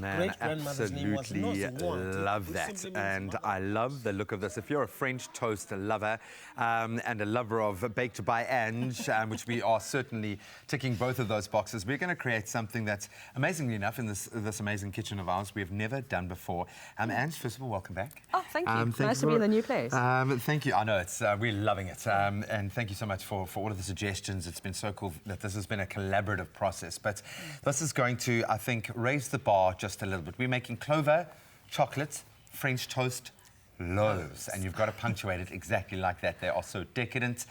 man, great-grandmother's name was absolutely Nosy. love that. And I love the look of this. If you're a French toast lover and a lover of Baked by Ange, which we are certainly ticking both of those boxes, we're going to create something that's, amazingly enough, in this amazing kitchen of ours, we have never done before. Ange, first of all, welcome back. Oh, thank you. Nice to be in the new place. Thank you. I know, we're loving it. And thank you so much for all of the suggestions. It's been so cool that this has been a collaborative process. But this is going to, I think, raise the bar just a little bit. We're making Clover, chocolate, French toast, loaves, and you've got to punctuate it exactly like that. They are so decadent.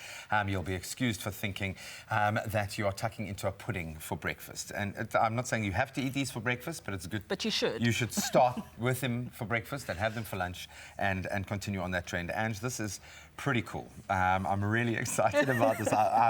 You'll be excused for thinking that you are tucking into a pudding for breakfast. And I'm not saying you have to eat these for breakfast, but it's good. But you should. You should start with them for breakfast and have them for lunch and continue on that trend. Ange, this is pretty cool. I'm really excited about this.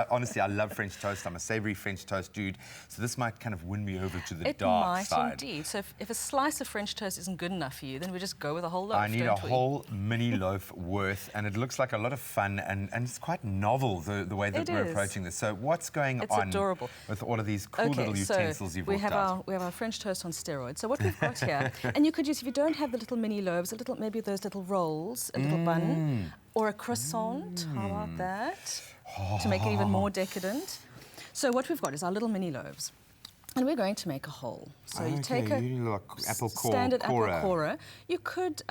Honestly, I love French toast. I'm a savoury French toast dude. So this might kind of win me over to the dark side. It might indeed. So if a slice of French toast isn't good enough for you, then we just go with a whole loaf. I need a whole mini loaf worth, and it looks like a lot of fun, and it's quite novel the way that we're approaching this. So what's going on adorable. With all of these cool little utensils you've worked out? We have our French toast on steroids. So what we've got here, and you could use, if you don't have the little mini loaves, maybe those little rolls, a little bun, or a croissant. How about that? To make it even more decadent. So what we've got is our little mini loaves. And we're going to make a hole. So you take a standard apple corer. You could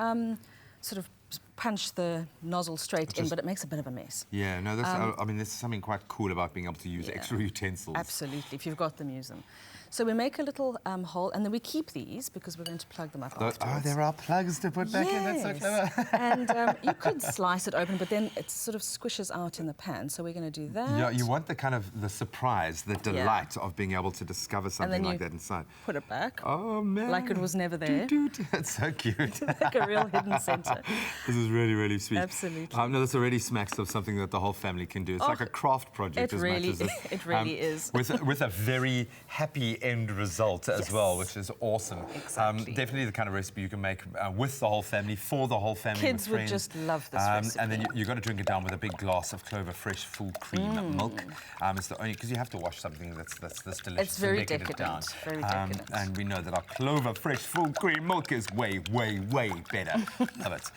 sort of punch the nozzle straight in, but it makes a bit of a mess. Yeah, no, I mean, there's something quite cool about being able to use extra utensils. Absolutely, if you've got them, use them. So we make a little hole, and then we keep these because we're going to plug them up afterwards. Oh, there are plugs to put back in. That's so clever. And you could slice it open, but then it sort of squishes out in the pan. So we're going to do that. Yeah, you want the surprise, the delight of being able to discover something like that inside. Put it back. Oh, man. Like it was never there. That's so cute. Like a real hidden centre. This is really, really sweet. Absolutely. No, this already smacks of something that the whole family can do. It's like a craft project as much as it really is. With a very happy end result as well, which is awesome. Exactly. Definitely the kind of recipe you can make with the whole family, for the whole family. Kids would just love this recipe. And then you've got to drink it down with a big glass of Clover fresh full cream milk. It's the only, because you have to wash something that's this delicious. It's very decadent. Very decadent. And we know that our Clover fresh full cream milk is way, way, way better. Love it.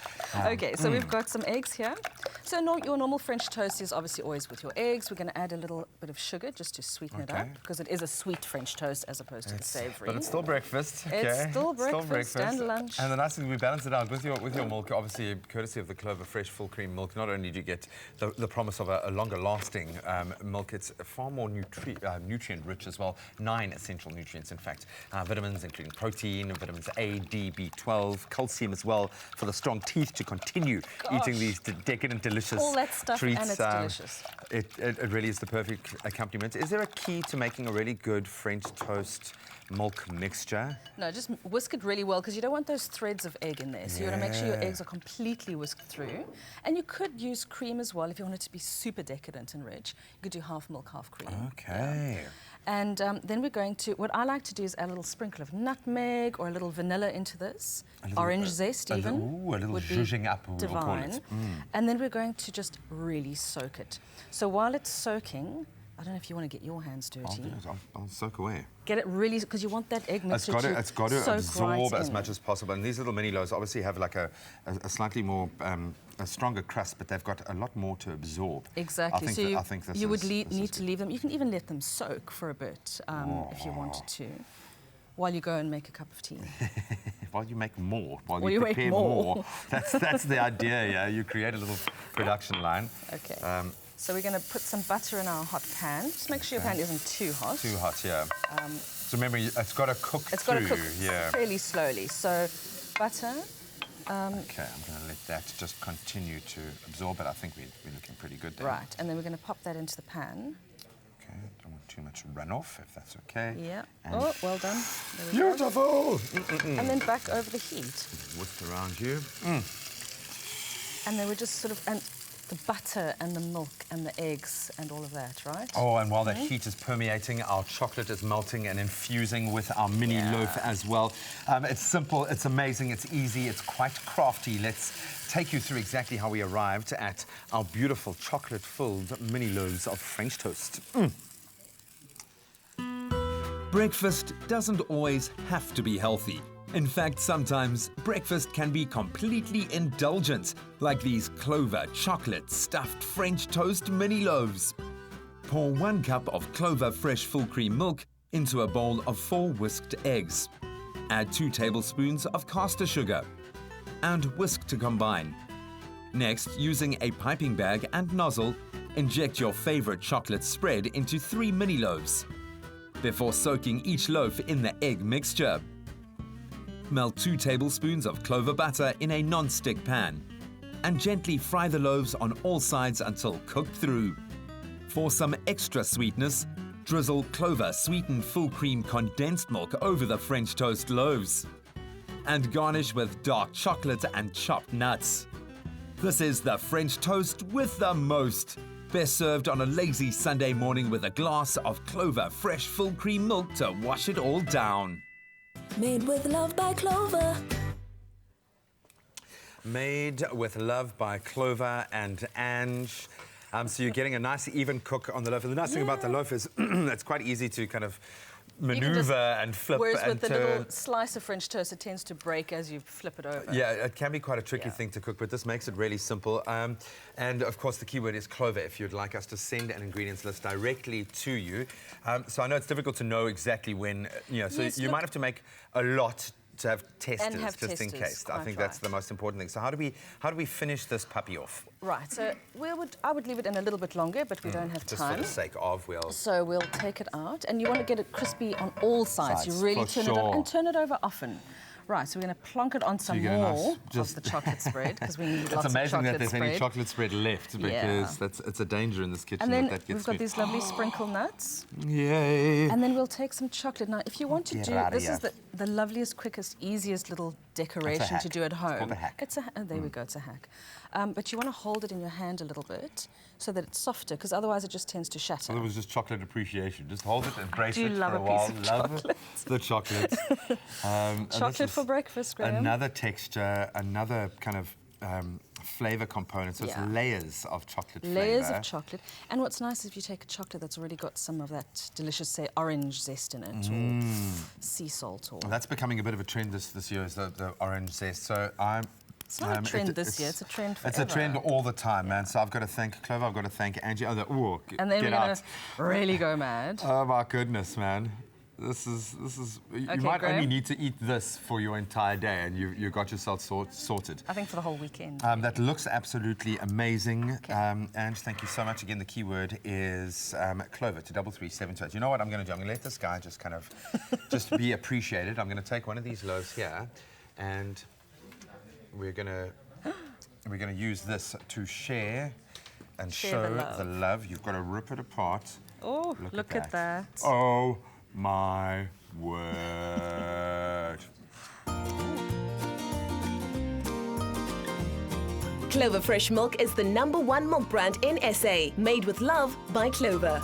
Okay, so we've got some eggs here. So your normal French toast is obviously always with your eggs. We're going to add a little bit of sugar just to sweeten it up, because it is a sweet French toast as opposed to the savoury. But it's still breakfast. Okay. It's still breakfast and lunch. And the nice thing is we balance it out with your milk, obviously courtesy of the Clover fresh full cream milk. Not only do you get the promise of a longer lasting milk, it's far more nutrient rich as well. 9 essential nutrients, in fact. Vitamins, including protein, vitamins A, D, B12, calcium as well, for the strong teeth to continue eating these decadent, delicious all that stuff treats. And it's delicious. It really is the perfect accompaniment. Is there a key to making a really good French toast milk mixture? No, just whisk it really well, because you don't want those threads of egg in there. So you want to make sure your eggs are completely whisked through. And you could use cream as well if you want it to be super decadent and rich. You could do half milk, half cream. Okay. Yeah. And then we're going to, what I like to do is add a little sprinkle of nutmeg or a little vanilla into this. Orange zest even. A little zhuzhing up, we'll call it. And then we're going to just really soak it. So while it's soaking, I don't know if you want to get your hands dirty. I'll soak away. Get it really, because you want that egg mixture to It's got to absorb right as much as possible. And these little mini loaves obviously have like a slightly more, a stronger crust, but they've got a lot more to absorb. Exactly. I think you would need to leave them. You can even let them soak for a bit if you wanted to, while you go and make a cup of tea. While you make more, while you prepare more. That's the idea, yeah. You create a little production line. Okay. So we're going to put some butter in our hot pan. Just make sure your pan isn't too hot. Too hot, yeah. So remember, it's got to cook It's got to cook fairly slowly. So butter. Okay, I'm going to let that just continue to absorb it. I think we're looking pretty good there. Right, and then we're going to pop that into the pan. Okay, don't want too much runoff, if that's okay. Yeah. Oh, well done. Beautiful! And then back over the heat. Whisk around you. And then we just sort of, and the butter and the milk and the eggs and all of that, right? Oh, and while that heat is permeating, our chocolate is melting and infusing with our mini loaf as well. It's simple, it's amazing, it's easy, it's quite crafty. Let's take you through exactly how we arrived at our beautiful chocolate-filled mini loaves of French toast. Breakfast doesn't always have to be healthy. In fact, sometimes breakfast can be completely indulgent, like these Clover chocolate stuffed French toast mini loaves. Pour 1 cup of Clover fresh full cream milk into a bowl of 4 whisked eggs. Add 2 tablespoons of caster sugar and whisk to combine. Next, using a piping bag and nozzle, inject your favorite chocolate spread into 3 mini loaves before soaking each loaf in the egg mixture. Melt 2 tablespoons of Clover butter in a non-stick pan and gently fry the loaves on all sides until cooked through. For some extra sweetness, drizzle Clover sweetened full cream condensed milk over the French toast loaves and garnish with dark chocolate and chopped nuts. This is the French toast with the most. Best served on a lazy Sunday morning with a glass of Clover fresh full cream milk to wash it all down. Made with love by Clover. Made with love by Clover and Ange. So you're getting a nice even cook on the loaf. And the nice thing about the loaf is it's quite easy to kind of maneuver and flip Whereas and with the turn. little slice of French toast, it tends to break as you flip it over. Yeah, it can be quite a tricky thing to cook, but this makes it really simple. And of course, the keyword is Clover. If you'd like us to send an ingredients list directly to you. So I know it's difficult to know exactly when, so Yes, you might have to make a lot to have testers, just in case. I think that's the most important thing. So how do we finish this puppy off? Right, so I would leave it in a little bit longer, but we don't have Just time. for the sake of, So we'll take it out, and you want to get it crispy on all sides. You Sides, really for turn it over, sure. and turn it over often. Right, so we're going to plonk it on some you get a more nice- of the chocolate spread, because we need It's lots of amazing chocolate that there's spread. any chocolate spread left, because it's a danger in this kitchen And then that gets we've got me. these lovely sprinkle nuts. Yay! And then we'll take some chocolate. Now, if you want to Get do, outta this here. is the loveliest, quickest, easiest little decoration to hack. do at home. It's called a hack. There we go, it's a hack. But you want to hold it in your hand a little bit so that it's softer, because otherwise it just tends to shatter. So it was just chocolate appreciation. Just hold it, embrace Do it love for a a while. piece of Love chocolate. the chocolate. And this Chocolate is for breakfast, Graham. Another texture, another kind of flavour component. So Yeah. it's layers of chocolate flavour. Layers of chocolate. And what's nice is if you take a chocolate that's already got some of that delicious, say, orange zest in it, or sea salt, or... Well, that's becoming a bit of a trend this year, is the orange zest. So I'm... It's not a trend this year, it's a trend forever. It's a trend all the time, man. So I've got to thank Clover, I've got to thank Angie. And then get we're going out. to really go mad. Oh my goodness, man. This is you might Graham? only need to eat this for your entire day, and you got yourself sorted. I think for the whole weekend. That looks absolutely amazing. Ange, thank you so much. Again, the keyword is Clover to 33728. You know what I'm going to do? I'm going to let this guy just kind of just be appreciated. I'm going to take one of these loaves here, and we're going to use this to share and Share the show love. the love. You've got to rip it apart. Oh, look at that. Oh my word. Clover Fresh Milk is the #1 milk brand in SA. Made with love by Clover.